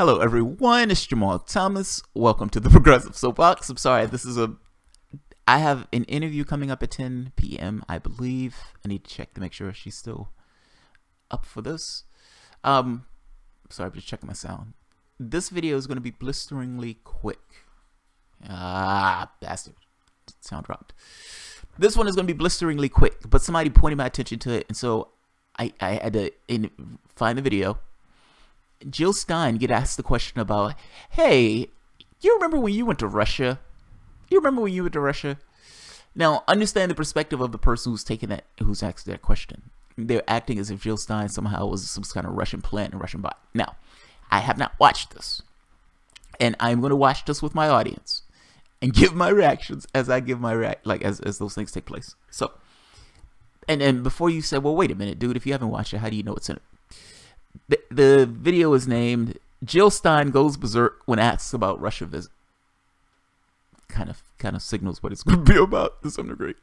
Hello everyone, it's Jamal Thomas. Welcome to the Progressive Soapbox. I'm sorry, I have an interview coming up at 10 p.m. I believe. I need to check to make sure she's still up for this. Sorry, I'm just checking my sound. This video is going to be blisteringly quick. Bastard. Sound dropped. This one is going to be blisteringly quick, but somebody pointed my attention to it, and so I had to find the video. Jill Stein get asked the question about, hey, you remember when you went to Russia? Now, understand the perspective of the person who's asked that question. They're acting as if Jill Stein somehow was some kind of Russian plant and Russian bot. Now, I have not watched this, and I'm going to watch this with my audience and give my reactions as I give my as those things take place. So, and before you say, well, wait a minute, dude, if you haven't watched it, how do you know it's in it? The video is named Jill Stein Goes Berserk When Asked About Russia Visit. Kind of signals what it's going to be about to some degree.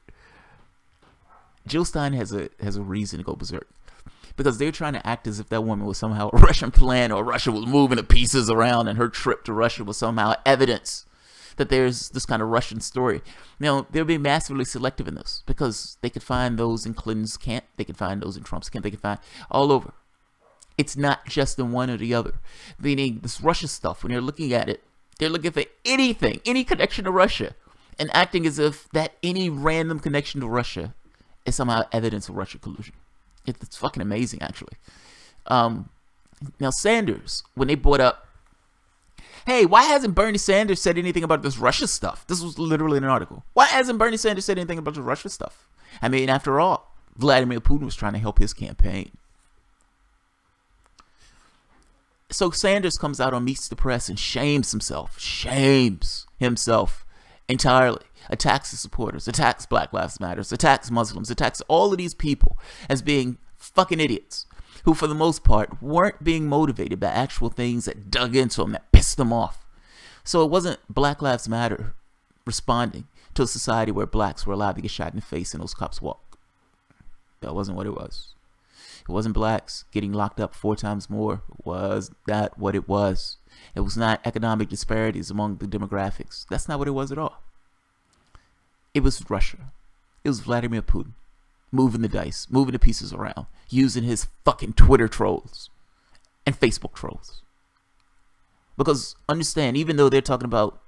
Jill Stein has a reason to go berserk, because they're trying to act as if that woman was somehow a Russian plant, or Russia was moving the pieces around, and her trip to Russia was somehow evidence that there's this kind of Russian story. Now, they're being massively selective in this, because they could find those in Clinton's camp, they could find those in Trump's camp, they could find all over. It's not just in one or the other. Meaning, this Russia stuff, when they're looking at it, they're looking for anything, any connection to Russia, and acting as if that any random connection to Russia is somehow evidence of Russian collusion. It's fucking amazing, actually. Now, Sanders, when they brought up, hey, why hasn't Bernie Sanders said anything about this Russia stuff? This was literally an article. Why hasn't Bernie Sanders said anything about the Russia stuff? I mean, after all, Vladimir Putin was trying to help his campaign. So Sanders comes out on Meets the Press and shames himself entirely, attacks his supporters, attacks Black Lives Matter, attacks Muslims, attacks all of these people as being fucking idiots who, for the most part, weren't being motivated by actual things that dug into them, that pissed them off. So it wasn't Black Lives Matter responding to a society where blacks were allowed to get shot in the face and those cops walk. That wasn't what it was. It wasn't blacks getting locked up 4 times more. Was that what it was? It was not economic disparities among the demographics. That's not what it was at all. It was Russia. It was Vladimir Putin moving the dice, moving the pieces around, using his fucking Twitter trolls and Facebook trolls. Because understand, even though they're talking about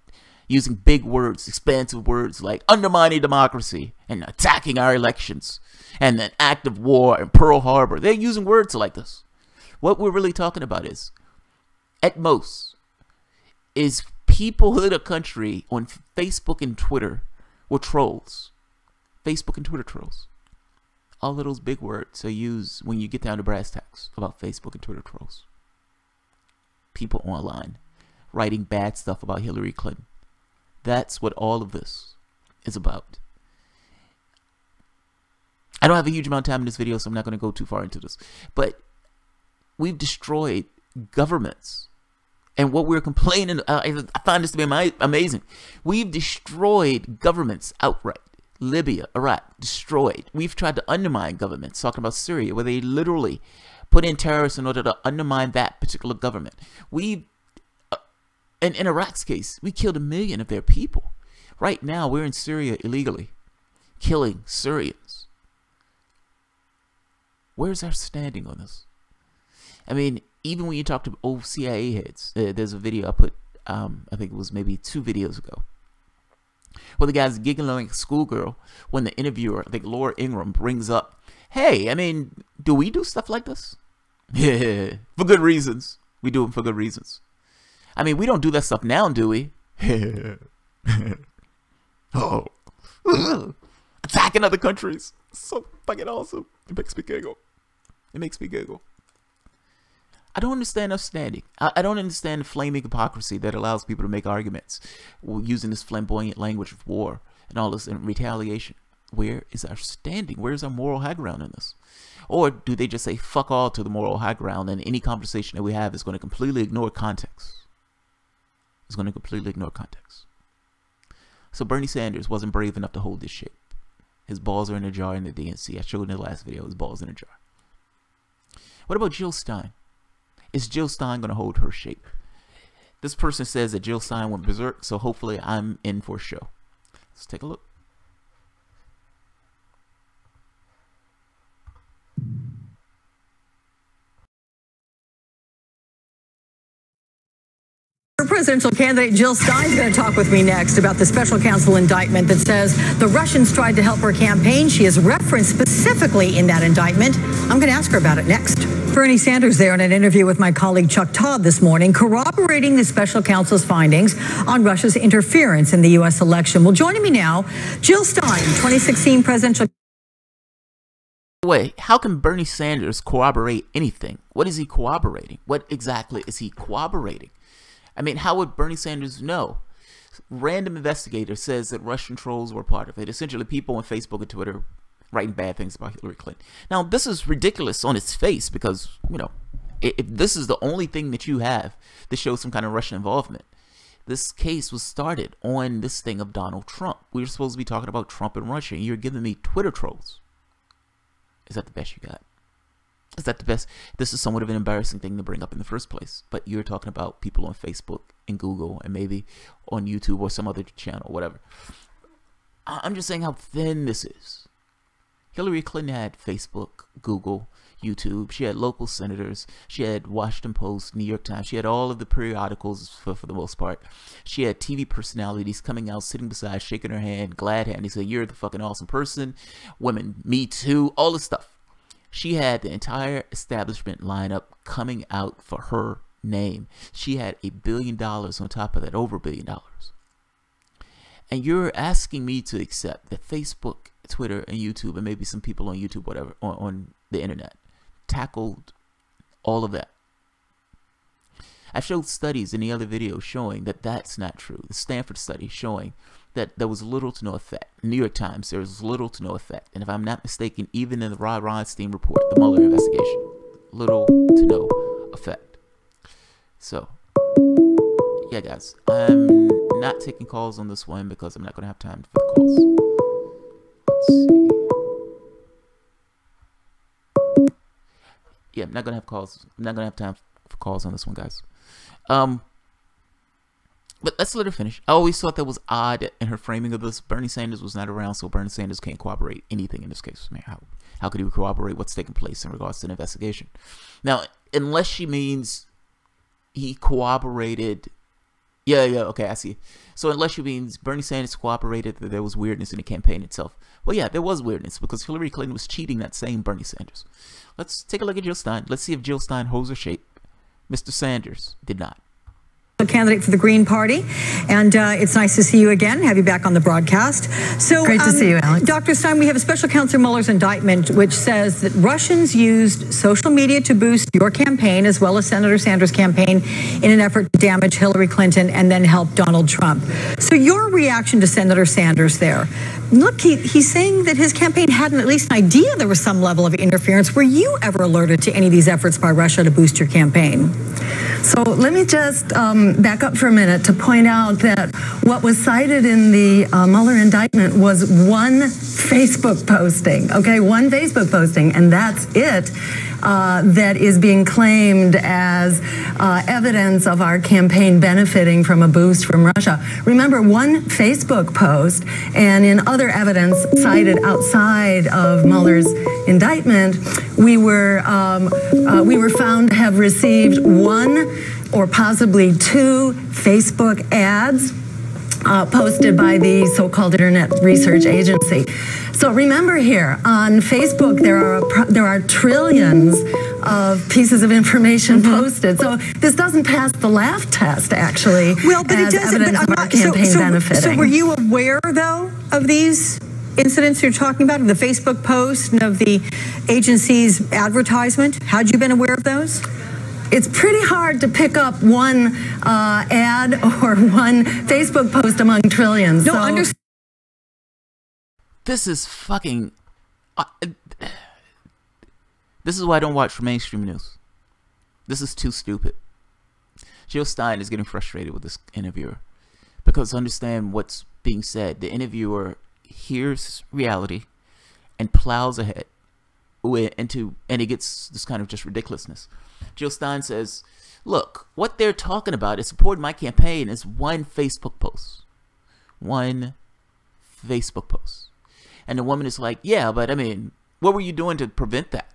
using big words, expansive words like undermining democracy and attacking our elections and an act of war and Pearl Harbor, they're using words like this. What we're really talking about is, at most, is people in a country on Facebook and Twitter were trolls. Facebook and Twitter trolls. All of those big words are used when you get down to brass tacks about Facebook and Twitter trolls. People online writing bad stuff about Hillary Clinton. That's what all of this is about. I don't have a huge amount of time in this video, so I'm not going to go too far into this. But we've destroyed governments. And what we're complaining, I find this to be amazing. We've destroyed governments outright. Libya, Iraq, destroyed. We've tried to undermine governments, talking about Syria, where they literally put in terrorists in order to undermine that particular government. In Iraq's case, we killed 1 million of their people. Right now, we're in Syria illegally, killing Syrians. Where's our standing on this? I mean, even when you talk to old CIA heads, there's a video I put, I think it was maybe 2 videos ago, where the guy's giggling like a schoolgirl when the interviewer, I think Laura Ingraham, brings up, hey, I mean, do we do stuff like this? Yeah, for good reasons. We do them for good reasons. I mean, we don't do that stuff now, do we? Oh. Attacking other countries. So fucking awesome. It makes me giggle. It makes me giggle. I don't understand us standing. I don't understand the flaming hypocrisy that allows people to make arguments using this flamboyant language of war and all this and retaliation. Where is our standing? Where is our moral high ground in this? Or do they just say fuck all to the moral high ground, and any conversation that we have is going to completely ignore context? It's going to completely ignore context. So Bernie Sanders wasn't brave enough to hold this shit. His balls are in a jar in the DNC. I showed in the last video, his balls in a jar. What about Jill Stein? Is Jill Stein going to hold her shape? This person says that Jill Stein went berserk, so hopefully I'm in for a show. Let's take a look. Presidential candidate Jill Stein is going to talk with me next about the special counsel indictment that says the Russians tried to help her campaign. She is referenced specifically in that indictment. I'm going to ask her about it next. Bernie Sanders there in an interview with my colleague Chuck Todd this morning, corroborating the special counsel's findings on Russia's interference in the U.S. election. Well, joining me now, Jill Stein, 2016 presidential. Wait, how can Bernie Sanders corroborate anything? What is he corroborating? What exactly is he corroborating? I mean, how would Bernie Sanders know? Random investigator says that Russian trolls were part of it. Essentially, people on Facebook and Twitter writing bad things about Hillary Clinton. Now, this is ridiculous on its face because, you know, if this is the only thing that you have that shows some kind of Russian involvement, this case was started on this thing of Donald Trump. We were supposed to be talking about Trump and Russia, and you're giving me Twitter trolls. Is that the best you got? Is that the best? This is somewhat of an embarrassing thing to bring up in the first place, but you're talking about people on Facebook and Google and maybe on YouTube or some other channel, whatever. I'm just saying how thin this is. Hillary Clinton had Facebook, Google, YouTube. She had local senators. She had Washington Post, New York Times. She had all of the periodicals for the most part. She had TV personalities coming out, sitting beside, shaking her hand, glad hand. He said, "You're the fucking awesome person." Women, me too, all this stuff. She had the entire establishment lineup coming out for her name. She had $1 billion on top of that, over $1 billion. And you're asking me to accept that Facebook, Twitter, and YouTube, and maybe some people on YouTube, whatever, on the internet, tackled all of that. I showed studies in the other video showing that that's not true. The Stanford study showing that there was little to no effect. New York Times, there was little to no effect. And if I'm not mistaken, even in the Rod Rothstein report, the Mueller investigation, little to no effect. So, yeah, guys, I'm not taking calls on this one because I'm not going to have time for the calls. Let's see. Yeah, I'm not going to have calls. I'm not going to have time for calls on this one, guys. But let's let her finish. I always thought that was odd in her framing of this. Bernie Sanders was not around, so Bernie Sanders can't corroborate anything in this case. I mean, how could he corroborate what's taking place in regards to the investigation? Now, unless she means he corroborated. Yeah, okay, I see. So unless she means Bernie Sanders cooperated that there was weirdness in the campaign itself. Well, yeah, there was weirdness because Hillary Clinton was cheating that same Bernie Sanders. Let's take a look at Jill Stein. Let's see if Jill Stein holds her shape. Mr. Sanders did not. Candidate for the Green Party, and it's nice to see you again, have you back on the broadcast. So great to see you, Alex. Dr. Stein, we have a special counsel Mueller's indictment which says that Russians used social media to boost your campaign as well as Senator Sanders' campaign in an effort to damage Hillary Clinton and then help Donald Trump. So your reaction to Senator Sanders there? Look, he's saying that his campaign had at least an idea there was some level of interference. Were you ever alerted to any of these efforts by Russia to boost your campaign? So let me just back up for a minute to point out that what was cited in the Mueller indictment was one Facebook posting, okay, one Facebook posting, and that's it. That is being claimed as evidence of our campaign benefiting from a boost from Russia. Remember, one Facebook post, and in other evidence cited outside of Mueller's indictment, we were found to have received one or possibly two Facebook ads posted by the so-called Internet Research Agency. So remember here, on Facebook, there are trillions of pieces of information posted. So this doesn't pass the laugh test, actually. Well, but it doesn't. But I'm not, campaign benefiting. So were you aware, though, of these incidents you're talking about, of the Facebook post and of the agency's advertisement? Had you been aware of those? It's pretty hard to pick up one ad or one Facebook post among trillions. No, so this is fucking. This is why I don't watch mainstream news. This is too stupid. Jill Stein is getting frustrated with this interviewer because understand what's being said. The interviewer hears reality and plows ahead and it gets this kind of just ridiculousness. Jill Stein says, look, what they're talking about is supporting my campaign is one Facebook post. One Facebook post. And the woman is like, yeah, but I mean, what were you doing to prevent that?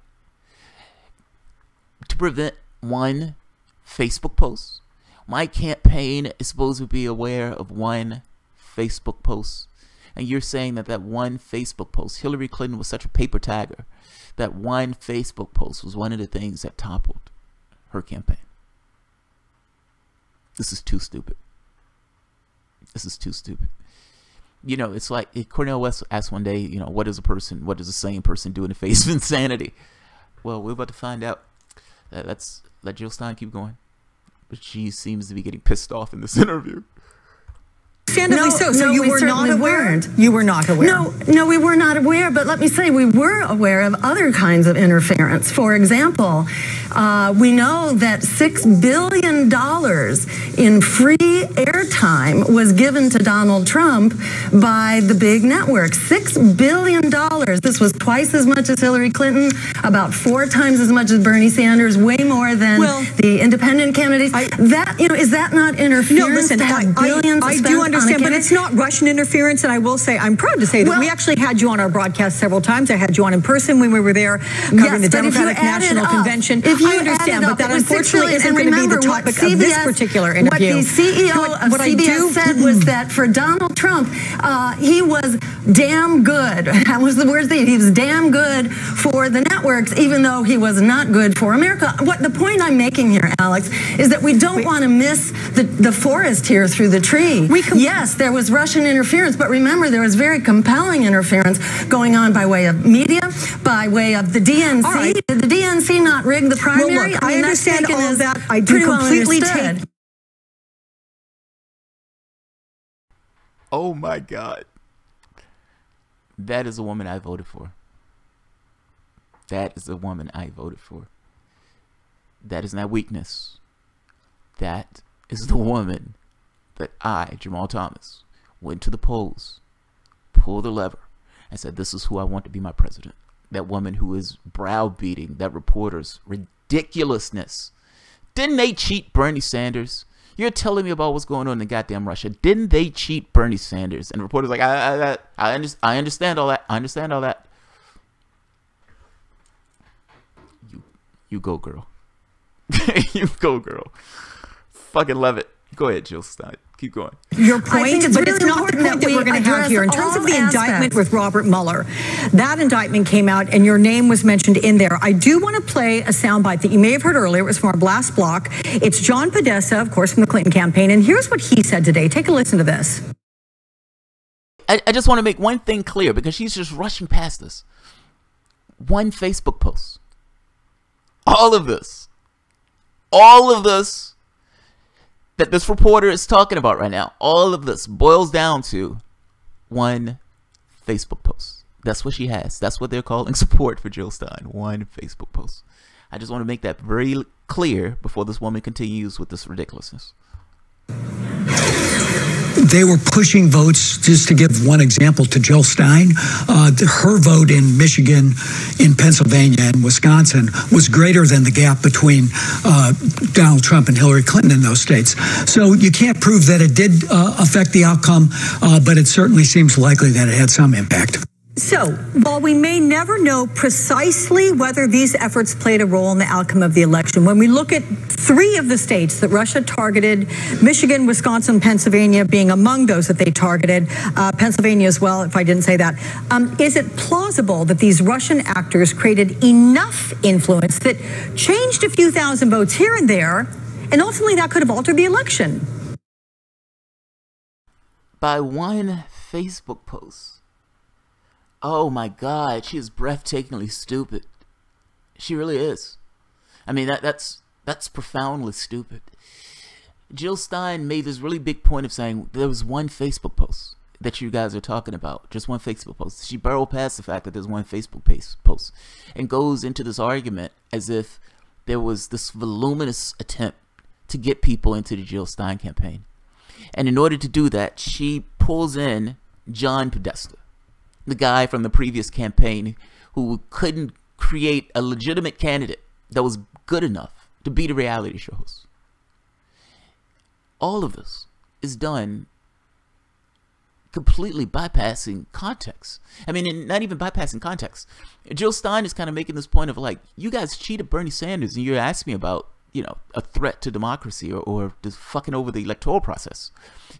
To prevent one Facebook post? My campaign is supposed to be aware of one Facebook post. And you're saying that that one Facebook post, Hillary Clinton was such a paper tiger, that one Facebook post was one of the things that toppled her campaign. This is too stupid. This is too stupid. You know, it's like Cornel West asked one day, you know, what does a sane person do in the face of insanity? Well, we're about to find out. Let's let Jill Stein keep going. But she seems to be getting pissed off in this interview. Understandably so. So you were not aware? You were not aware? No, we were not aware, but let me say we were aware of other kinds of interference. For example, we know that $6 billion in free airtime was given to Donald Trump by the big networks. $6 billion. This was twice as much as Hillary Clinton, about 4 times as much as Bernie Sanders, way more than the independent candidates. Is that not interference? No, listen, I do understand, but it's not Russian interference, and I will say, I'm proud to say that we actually had you on our broadcast several times. I had you on in person when we were there covering the Democratic National Convention. I understand, but that unfortunately isn't going to be the topic of this particular interview. What the CEO of CBS said was that for Donald Trump, he was damn good. That was the word thing. He was damn good for the networks, even though he was not good for America. The point I'm making here, Alex, is that we don't want to miss the forest here through the tree. Yes, there was Russian interference, but remember, there was very compelling interference going on by way of media, by way of the DNC. Did the DNC not rig the primary? Well, look, I understand all of that. I do completely take. Oh my God. That is a woman I voted for. That is the woman I voted for. That is not weakness. That is the woman that I, Jamal Thomas, went to the polls, pulled the lever, and said, this is who I want to be my president. That woman who is browbeating that reporter's ridiculousness. Didn't they cheat Bernie Sanders? You're telling me about what's going on in goddamn Russia. Didn't they cheat Bernie Sanders? And the reporter's like, I understand all that. I understand all that. You go, girl. You go, girl. Fucking love it. Go ahead, Jill Stein. Keep going. Your point, but it's not the point that we're going to have here. In terms of the indictment with Robert Mueller, that indictment came out and your name was mentioned in there. I do want to play a soundbite that you may have heard earlier. It was from our blast block. It's John Podesta, of course, from the Clinton campaign. And here's what he said today. Take a listen to this. I just want to make one thing clear because she's just rushing past us. One Facebook post. All of this that this reporter is talking about right now, all of this boils down to one Facebook post. That's what she has. That's what they're calling support for Jill Stein. One Facebook post. I just want to make that very clear before this woman continues with this ridiculousness. They were pushing votes, just to give one example, to Jill Stein. Her vote in Michigan, in Pennsylvania, and Wisconsin was greater than the gap between Donald Trump and Hillary Clinton in those states. So you can't prove that it did affect the outcome, but it certainly seems likely that it had some impact. So, while we may never know precisely whether these efforts played a role in the outcome of the election, when we look at 3 of the states that Russia targeted, Michigan, Wisconsin, Pennsylvania being among those that they targeted, Pennsylvania as well, if I didn't say that, is it plausible that these Russian actors created enough influence that changed a few thousand votes here and there, and ultimately that could have altered the election? By one Facebook post. Oh my God, she is breathtakingly stupid. She really is. I mean, that's profoundly stupid. Jill Stein made this really big point of saying there was one Facebook post that you guys are talking about. Just one Facebook post. She barreled past the fact that there's one Facebook post and goes into this argument as if there was this voluminous attempt to get people into the Jill Stein campaign. And in order to do that, she pulls in John Podesta, the guy from the previous campaign who couldn't create a legitimate candidate that was good enough to beat a reality show host. All of this is done completely bypassing context. I mean, and not even bypassing context. Jill Stein is kind of making this point of like, you guys cheated Bernie Sanders and you're asking me about, you know, a threat to democracy or just fucking over the electoral process.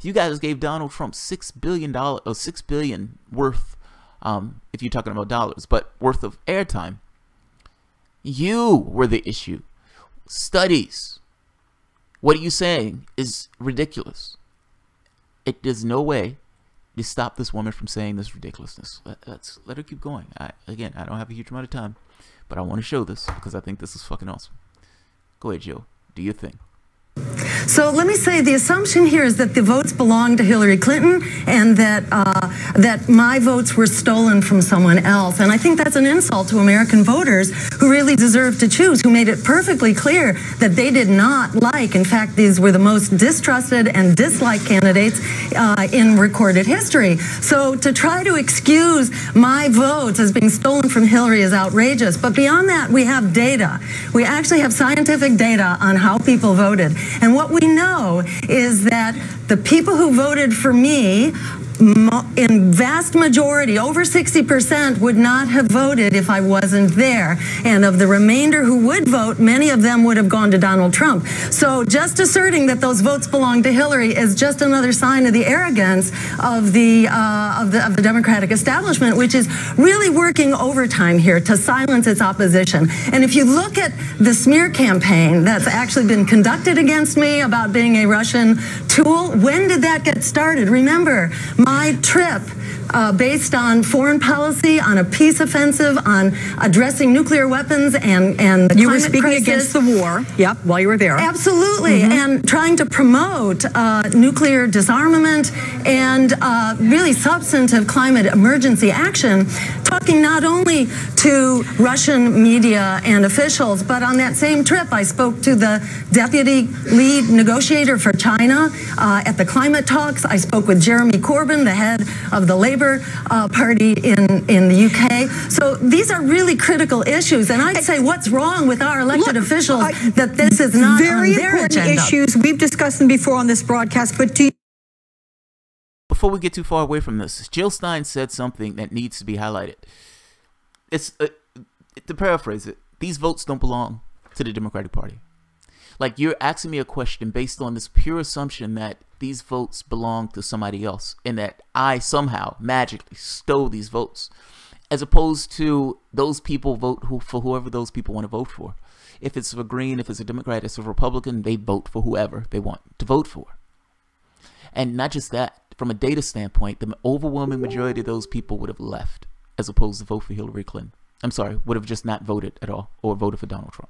You guys gave Donald Trump $6 billion worth, if you're talking about dollars, but worth of airtime. You were the issue. Studies. What are you saying is ridiculous. There's no way to stop this woman from saying this ridiculousness. Let's let her keep going. Again, I don't have a huge amount of time, but I want to show this because I think this is fucking awesome. Go ahead, Jill. Do your thing. So let me say the assumption here is that the votes belong to Hillary Clinton and that that my votes were stolen from someone else. And I think that's an insult to American voters who really deserve to choose, who made it perfectly clear that they did not like. In fact, these were the most distrusted and disliked candidates in recorded history. So to try to excuse my votes as being stolen from Hillary is outrageous. But beyond that, we have data. We actually have scientific data on how people voted. And what we know is that the people who voted for me, in vast majority, over 60%, would not have voted if I wasn't there. And of the remainder who would vote, many of them would have gone to Donald Trump. So just asserting that those votes belong to Hillary is just another sign of the arrogance of the Democratic establishment, which is really working overtime here to silence its opposition. And if you look at the smear campaign that's actually been conducted against me about being a Russian tool, when did that get started? Remember, my trip based on foreign policy, on a peace offensive, on addressing nuclear weapons and the you climate were speaking crisis. Against the war. Yep, while you were there. Absolutely, and trying to promote nuclear disarmament and really substantive climate emergency action, talking not only to Russian media and officials, but on that same trip I spoke to the deputy lead negotiator for China at the climate talks. I spoke with Jeremy Corbyn, the head of the Labour Party in the UK. So these are really critical issues, and I'd say what's wrong with our elected officials that this is not very on their important agenda. issues. We've discussed them before on this broadcast, but do you Before we get too far away from this, Jill Stein said something that needs to be highlighted. It's to paraphrase it, these votes don't belong to the Democratic Party. Like, you're asking me a question based on this pure assumption that these votes belong to somebody else and that I somehow magically stole these votes, as opposed to those people vote for whoever those people want to vote for. If it's a Green, if it's a Democrat, if it's a Republican, they vote for whoever they want to vote for. And not just that, from a data standpoint, the overwhelming majority of those people would have left as opposed to vote for Hillary Clinton. I'm sorry, would have just not voted at all or voted for Donald Trump.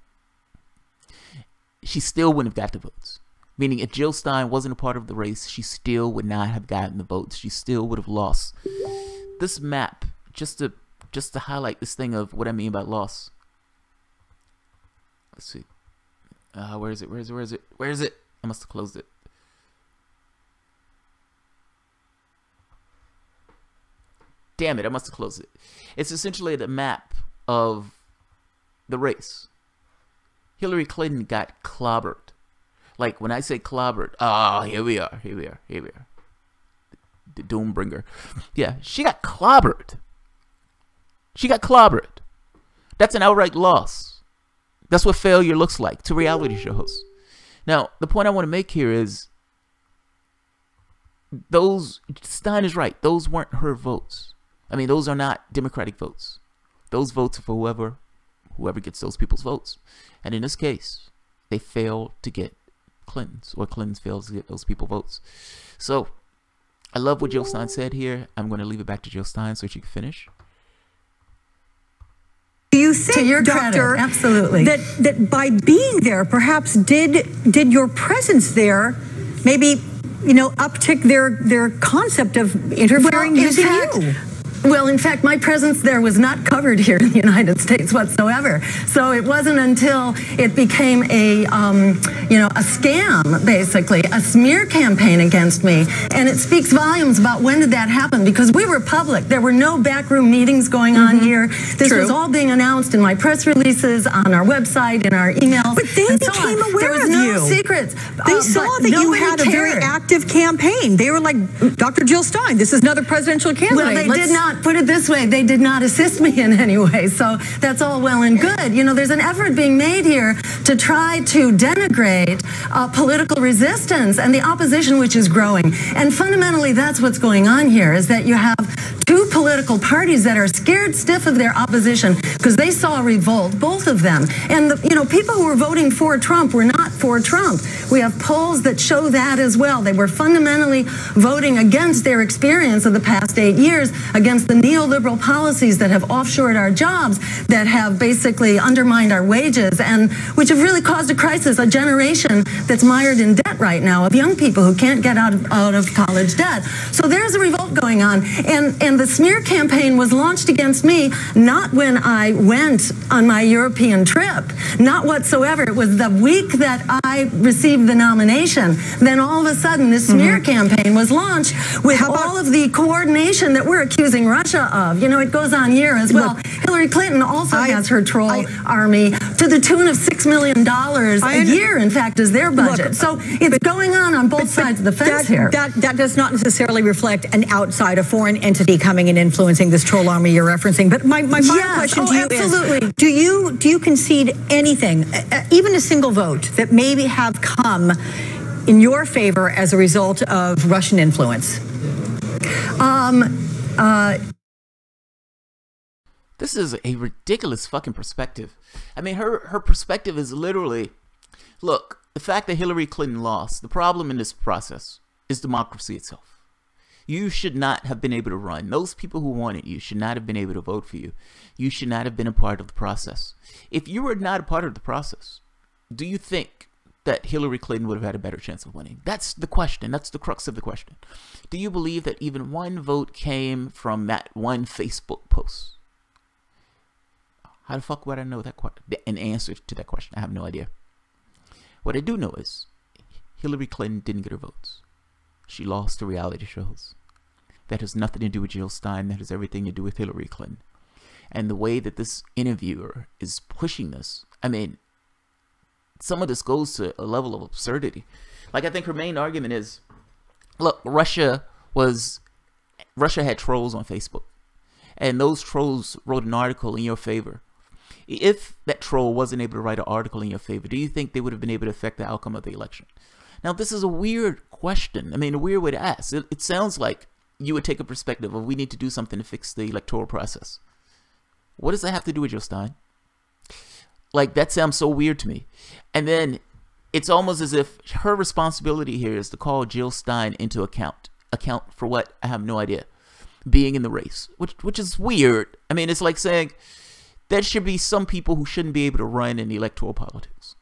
She still wouldn't have got the votes. Meaning if Jill Stein wasn't a part of the race, she still would not have gotten the votes. She still would have lost. This map, just to highlight this thing of what I mean by loss. Let's see. Where is it? I must have closed it. Damn it, I must have closed it. It's essentially the map of the race. Hillary Clinton got clobbered. Like, when I say clobbered, here we are. The Doombringer. Yeah, she got clobbered. That's an outright loss. That's what failure looks like to reality show hosts. Now, the point I want to make here is, Stein is right. Those weren't her votes. I mean, those are not Democratic votes. Those votes are for whoever gets those people's votes. And in this case, they failed to get Clinton's, or Clinton's failed to get those people votes. So, I love what Jill Stein said here. I'm going to leave it back to Jill Stein so she can finish. Do you think, to your Doctor, credit, absolutely, that by being there, perhaps did your presence there maybe, uptick their concept of interfering using you? Well, in fact, my presence there was not covered here in the United States whatsoever. So it wasn't until it became a scam, basically, a smear campaign against me. And it speaks volumes about when did that happen, because we were public. There were no backroom meetings going on here. This was all being announced in my press releases, on our website, in our emails. But they became aware of you. There was no secrets. They saw that you had a very active campaign. They were like, Dr. Jill Stein, this is another presidential candidate. Well, they did not, put it this way, they did not assist me in any way. So that's all well and good. You know, there's an effort being made here to try to denigrate political resistance and the opposition which is growing. And fundamentally, that's what's going on here, is that you have two political parties that are scared stiff of their opposition because they saw a revolt, both of them. And, people who were voting for Trump were not for Trump. We have polls that show that as well. They were fundamentally voting against their experience of the past 8 years, against the neoliberal policies that have offshored our jobs, that have basically undermined our wages, and which have really caused a crisis, a generation that's mired in debt right now, of young people who can't get out of college debt. So there's a revolt going on. And the smear campaign was launched against me, not when I went on my European trip, not whatsoever. It was the week that I received the nomination. Then all of a sudden, this smear campaign was launched with all of the coordination that we're accusing Russia of. You know, it goes on here as well. Hillary Clinton also has her troll army to the tune of $6 million a year, in fact, is their budget. So it's going on both sides of the fence here. That does not necessarily reflect an outside, a foreign entity coming and influencing this troll army you're referencing. But my final question to you is, do you concede anything, even a single vote, that maybe have come in your favor as a result of Russian influence? This is a ridiculous fucking perspective. I mean, her perspective is literally, look, the fact that Hillary Clinton lost, the problem in this process is democracy itself. You should not have been able to run. Those people who wanted you should not have been able to vote for you. You should not have been a part of the process. If you were not a part of the process, do you think that Hillary Clinton would have had a better chance of winning? That's the question. That's the crux of the question. Do you believe that even one vote came from that one Facebook post? How the fuck would I know that an answer to that question? I have no idea. What I do know is Hillary Clinton didn't get her votes. She lost to reality shows. That has nothing to do with Jill Stein. That has everything to do with Hillary Clinton. And the way that this interviewer is pushing this, I mean, some of this goes to a level of absurdity. Like, I think her main argument is, look, Russia had trolls on Facebook. And those trolls wrote an article in your favor. If that troll wasn't able to write an article in your favor, do you think they would have been able to affect the outcome of the election? Now, this is a weird question. I mean, a weird way to ask. It sounds like you would take a perspective of, we need to do something to fix the electoral process. What does that have to do with Jill Stein? Like, that sounds so weird to me. And then it's almost as if her responsibility here is to call Jill Stein into account. Account for what? I have no idea. Being in the race, which is weird. I mean, it's like saying there should be some people who shouldn't be able to run in the electoral politics.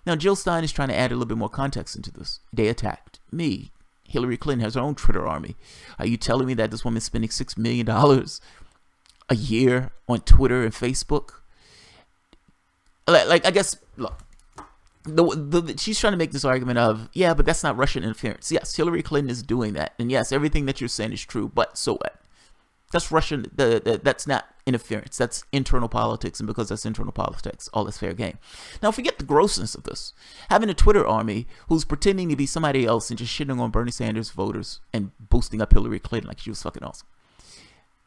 Now, Jill Stein is trying to add a little bit more context into this. They attacked me. Hillary Clinton has her own Twitter army. Are you telling me that this woman's spending $6 million a year on Twitter and Facebook? Like, I guess, look, she's trying to make this argument of, yeah, but that's not Russian interference. Yes, Hillary Clinton is doing that. And yes, everything that you're saying is true, but so what? That's Russian, that's not interference. That's internal politics, and because that's internal politics, all is fair game. Now, forget the grossness of this. Having a Twitter army who's pretending to be somebody else and just shitting on Bernie Sanders voters and boosting up Hillary Clinton like she was fucking awesome.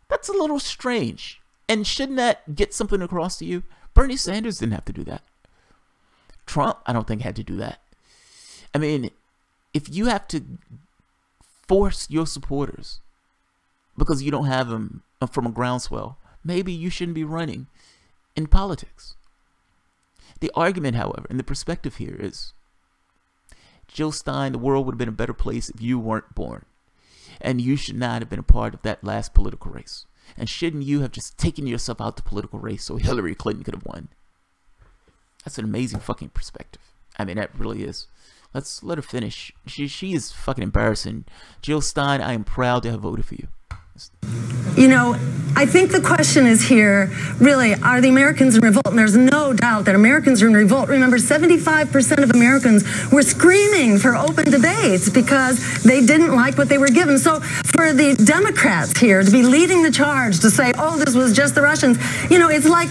That's a little strange. And shouldn't that get something across to you? Bernie Sanders didn't have to do that. Trump, I don't think, had to do that. I mean, if you have to force your supporters because you don't have them from a groundswell, maybe you shouldn't be running in politics. The argument, however, and the perspective here is, Jill Stein, the world would have been a better place if you weren't born. And you should not have been a part of that last political race. And shouldn't you have just taken yourself out the political race so Hillary Clinton could have won? That's an amazing fucking perspective. I mean, that really is. Let's let her finish. She is fucking embarrassing. Jill Stein, I am proud to have voted for you. You know, I think the question is here, really, are the Americans in revolt? And there's no doubt that Americans are in revolt. Remember, 75% of Americans were screaming for open debates because they didn't like what they were given. So for the Democrats here to be leading the charge to say, oh, this was just the Russians, you know, it's like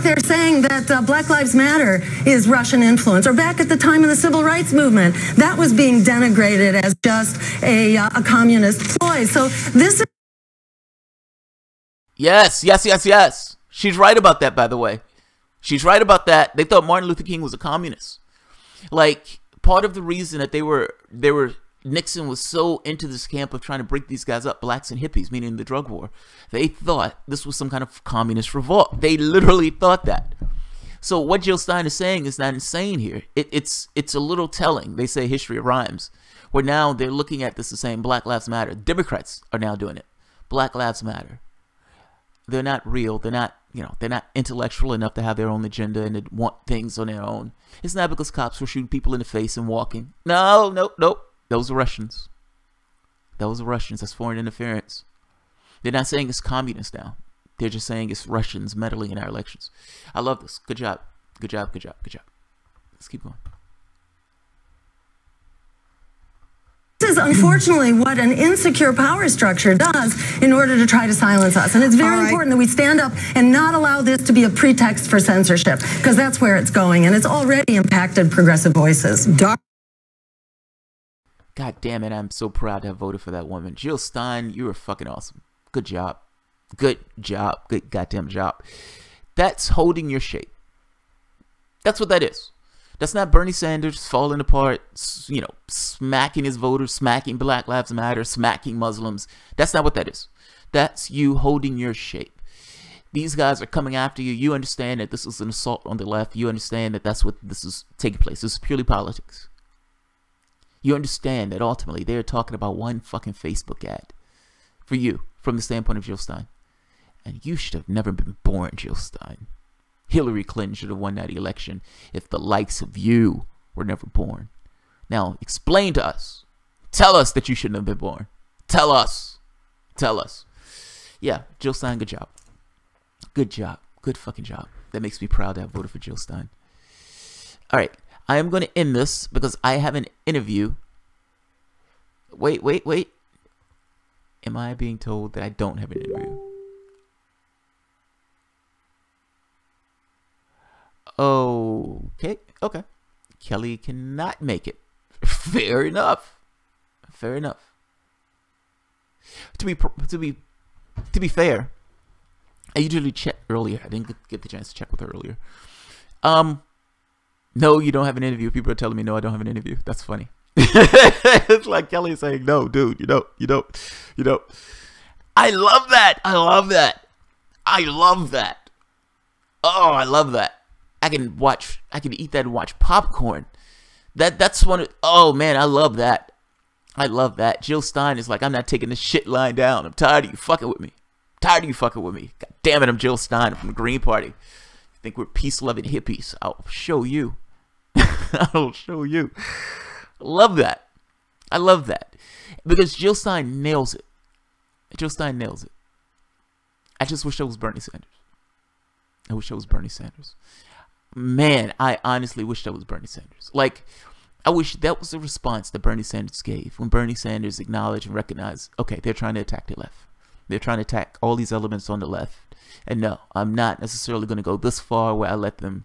they're saying that Black Lives Matter is Russian influence. Or back at the time of the Civil Rights Movement, that was being denigrated as just a communist ploy. So this is... Yes. She's right about that, by the way. She's right about that. They thought Martin Luther King was a communist. Like, part of the reason that Nixon was so into this camp of trying to break these guys up, blacks and hippies, meaning the drug war, they thought this was some kind of communist revolt. They literally thought that. So what Jill Stein is saying is not insane here. It's a little telling. They say history rhymes. Where now they're looking at this and saying Black Lives Matter. Democrats are now doing it. Black Lives Matter. They're not real. They're not, they're not intellectual enough to have their own agenda and to want things on their own. It's not because cops were shooting people in the face and walking. No. Those are Russians. That's foreign interference. They're not saying it's communist now. They're just saying it's Russians meddling in our elections. I love this. Good job. Let's keep going. This is unfortunately what an insecure power structure does in order to try to silence us. And it's very important that we stand up and not allow this to be a pretext for censorship, because that's where it's going. And it's already impacted progressive voices. God damn it, I'm so proud to have voted for that woman. Jill Stein, you were fucking awesome. Good job. Good goddamn job. That's holding your shape. That's what that is. That's not Bernie Sanders falling apart, smacking his voters, smacking Black Lives Matter, smacking Muslims. That's not what that is. That's you holding your shape. These guys are coming after you. You understand that this is an assault on the left. You understand that that's what this is taking place. This is purely politics. You understand that ultimately they're talking about one fucking Facebook ad for you from the standpoint of Jill Stein. And you should have never been born, Jill Stein. Hillary Clinton should have won that election if the likes of you were never born. Now, explain to us. Tell us that you shouldn't have been born. Tell us. Yeah, Jill Stein, good job. Good fucking job. That makes me proud to have voted for Jill Stein. All right, I am going to end this because I have an interview. Wait. Am I being told that I don't have an interview? Okay. Kelly cannot make it. Fair enough. To be fair, I usually check earlier. I didn't get the chance to check with her earlier. No, you don't have an interview. People are telling me no, I don't have an interview. That's funny. It's like Kelly saying, no, dude, you don't. I love that. Oh, I love that. I can eat that and watch popcorn. That's one of, oh man, I love that. Jill Stein is like, I'm not taking this shit lying down. I'm tired of you fucking with me. God damn it, I'm Jill Stein from the Green Party. You think we're peace-loving hippies? I'll show you. I love that. Because Jill Stein nails it. I just wish I was Bernie Sanders. Man, I honestly wish that was Bernie Sanders. Like, I wish that was the response that Bernie Sanders gave when Bernie Sanders acknowledged and recognized, okay, they're trying to attack the left. They're trying to attack all these elements on the left. And no, I'm not necessarily going to go this far where I let them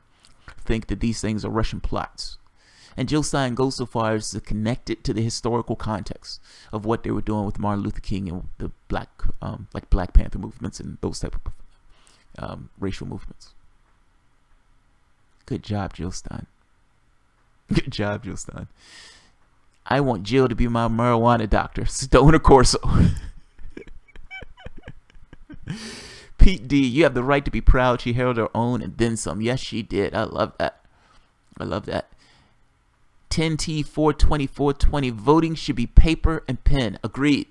think that these things are Russian plots. And Jill Stein goes so far as to connect it to the historical context of what they were doing with Martin Luther King and the Black Panther movements and those type of racial movements. Good job, Jill Stein. I want Jill to be my marijuana doctor. Stoner Corso. Pete D, you have the right to be proud. She held her own and then some. Yes, she did. I love that. 10T 420. Voting should be paper and pen. Agreed.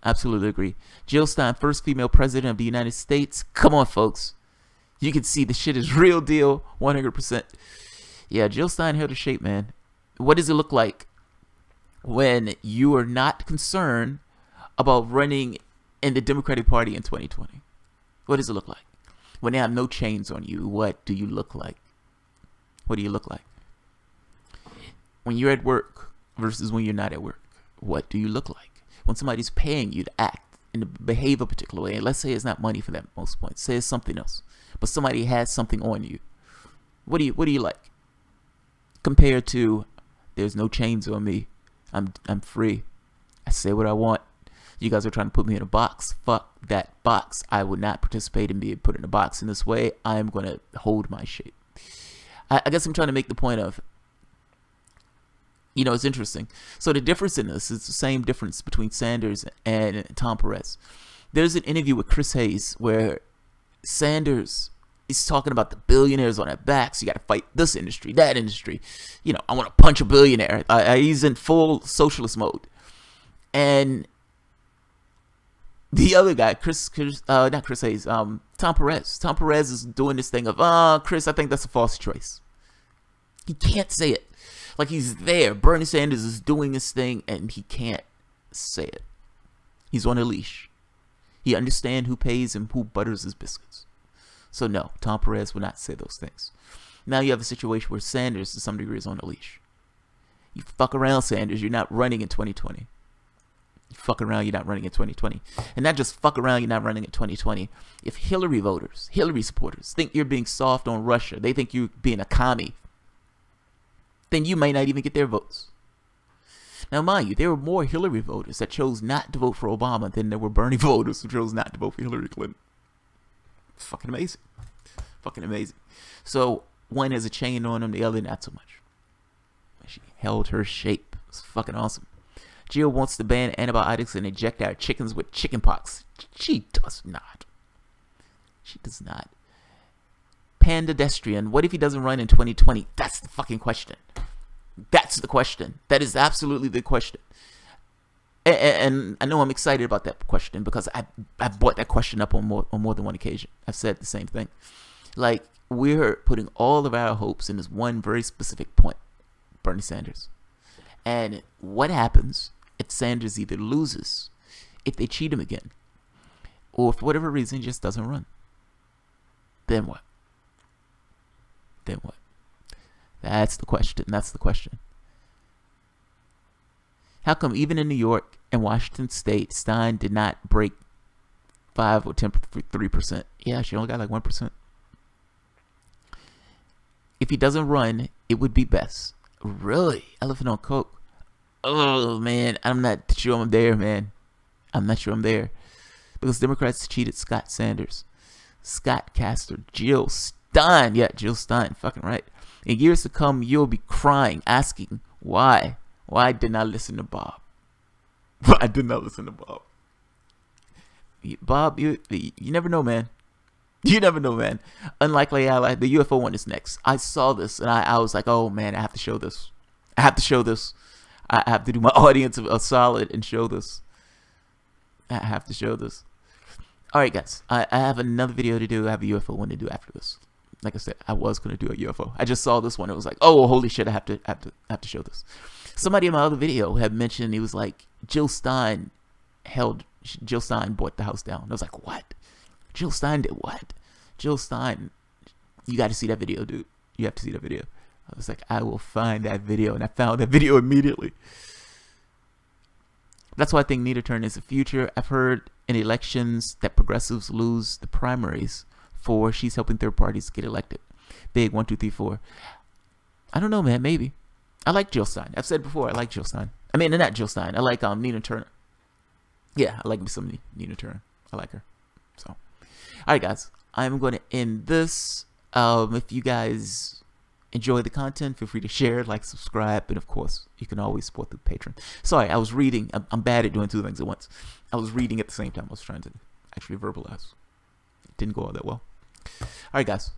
Absolutely agree. Jill Stein, first female president of the United States. Come on, folks. You can see the shit is real deal. 100%. Yeah, Jill Stein held her shape, man. What does it look like when you are not concerned about running in the Democratic Party in 2020? What does it look like? When they have no chains on you, what do you look like? What do you look like? When you're at work versus when you're not at work, what do you look like? When somebody's paying you to act and to behave a particular way, and let's say it's not money for them most points, say it's something else, but somebody has something on you, what do you like? Compared to, there's no chains on me, I'm free, I say what I want. You guys are trying to put me in a box. Fuck that box. I would not participate in being put in a box in this way. I'm going to hold my shape. I guess I'm trying to make the point of, you know, it's interesting. So the difference in this is the same difference between Sanders and Tom Perez. There's an interview with Chris Hayes where Sanders is talking about the billionaires on their backs. You got to fight this industry, that industry. You know, I want to punch a billionaire. He's in full socialist mode. And the other guy, not Chris Hayes, Tom Perez. Tom Perez is doing this thing of, Chris, I think that's a false choice. He can't say it. Like, he's there. Bernie Sanders is doing his thing, and he can't say it. He's on a leash. He understands who pays and who butters his biscuits. So no, Tom Perez will not say those things. Now you have a situation where Sanders, to some degree, is on a leash. You fuck around, Sanders, you're not running in 2020. You fuck around, you're not running in 2020. And not just fuck around, you're not running in 2020. If Hillary voters, Hillary supporters, think you're being soft on Russia, they think you're being a commie, then you might not even get their votes. Now, mind you, there were more Hillary voters that chose not to vote for Obama than there were Bernie voters who chose not to vote for Hillary Clinton. Fucking amazing. Fucking amazing. So, one has a chain on them, the other not so much. She held her shape. It's fucking awesome. Jill wants to ban antibiotics and inject our chickens with chickenpox. She does not. She does not. Pandadestrian, what if he doesn't run in 2020? That's the fucking question. That's the question. That is absolutely the question. And I know I'm excited about that question because I've brought that question up on more than one occasion. I've said the same thing. Like, we're putting all of our hopes in this one very specific point, Bernie Sanders. And what happens if Sanders either loses, if they cheat him again, or for whatever reason he just doesn't run? Then what? Then what? That's the question. That's the question. How come even in New York and Washington State, Stein did not break 5 or 10%? Yeah, she only got like 1%. If he doesn't run, it would be best. Really? Elephant on Coke? Oh, man. I'm not sure I'm there, man. I'm not sure I'm there. Because Democrats cheated Scott Sanders, Scott Castor, Jill Stein. Yeah, Jill Stein. Fucking right. In years to come, you'll be crying, asking why. Why didn't I listen to Bob? I did not listen to Bob. Bob, you never know, man. You never know, man. Unlikely ally. The UFO one is next. I saw this and I was like, oh man, I have to show this. I have to show this. I have to do my audience a solid and show this. I have to show this. Alright guys, I have another video to do. I have a UFO one to do after this. Like I said, I was going to do a UFO. I just saw this one. It was like, oh, holy shit, I have to show this. Somebody in my other video had mentioned, he was like, Jill Stein bought the house down. I was like, what? Jill Stein did what? Jill Stein, you got to see that video, dude. You have to see that video. I was like, I will find that video, and I found that video immediately. That's why I think Nina Turner is the future. I've heard in elections that progressives lose the primaries for she's helping third parties get elected. Big 1, 2, 3, 4. I don't know, man. Maybe. I like Jill Stein. I've said before, I like Jill Stein. I mean, not Jill Stein. I like Nina Turner. Yeah, I like me some Nina Turner. I like her. So, all right, guys. I'm going to end this. If you guys enjoy the content, feel free to share, like, subscribe, and of course, you can always support the Patreon. Sorry, I was reading. I'm bad at doing two things at once. I was reading at the same time. I was trying to actually verbalize. It didn't go all that well. All right, guys.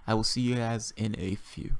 I will see you guys in a few.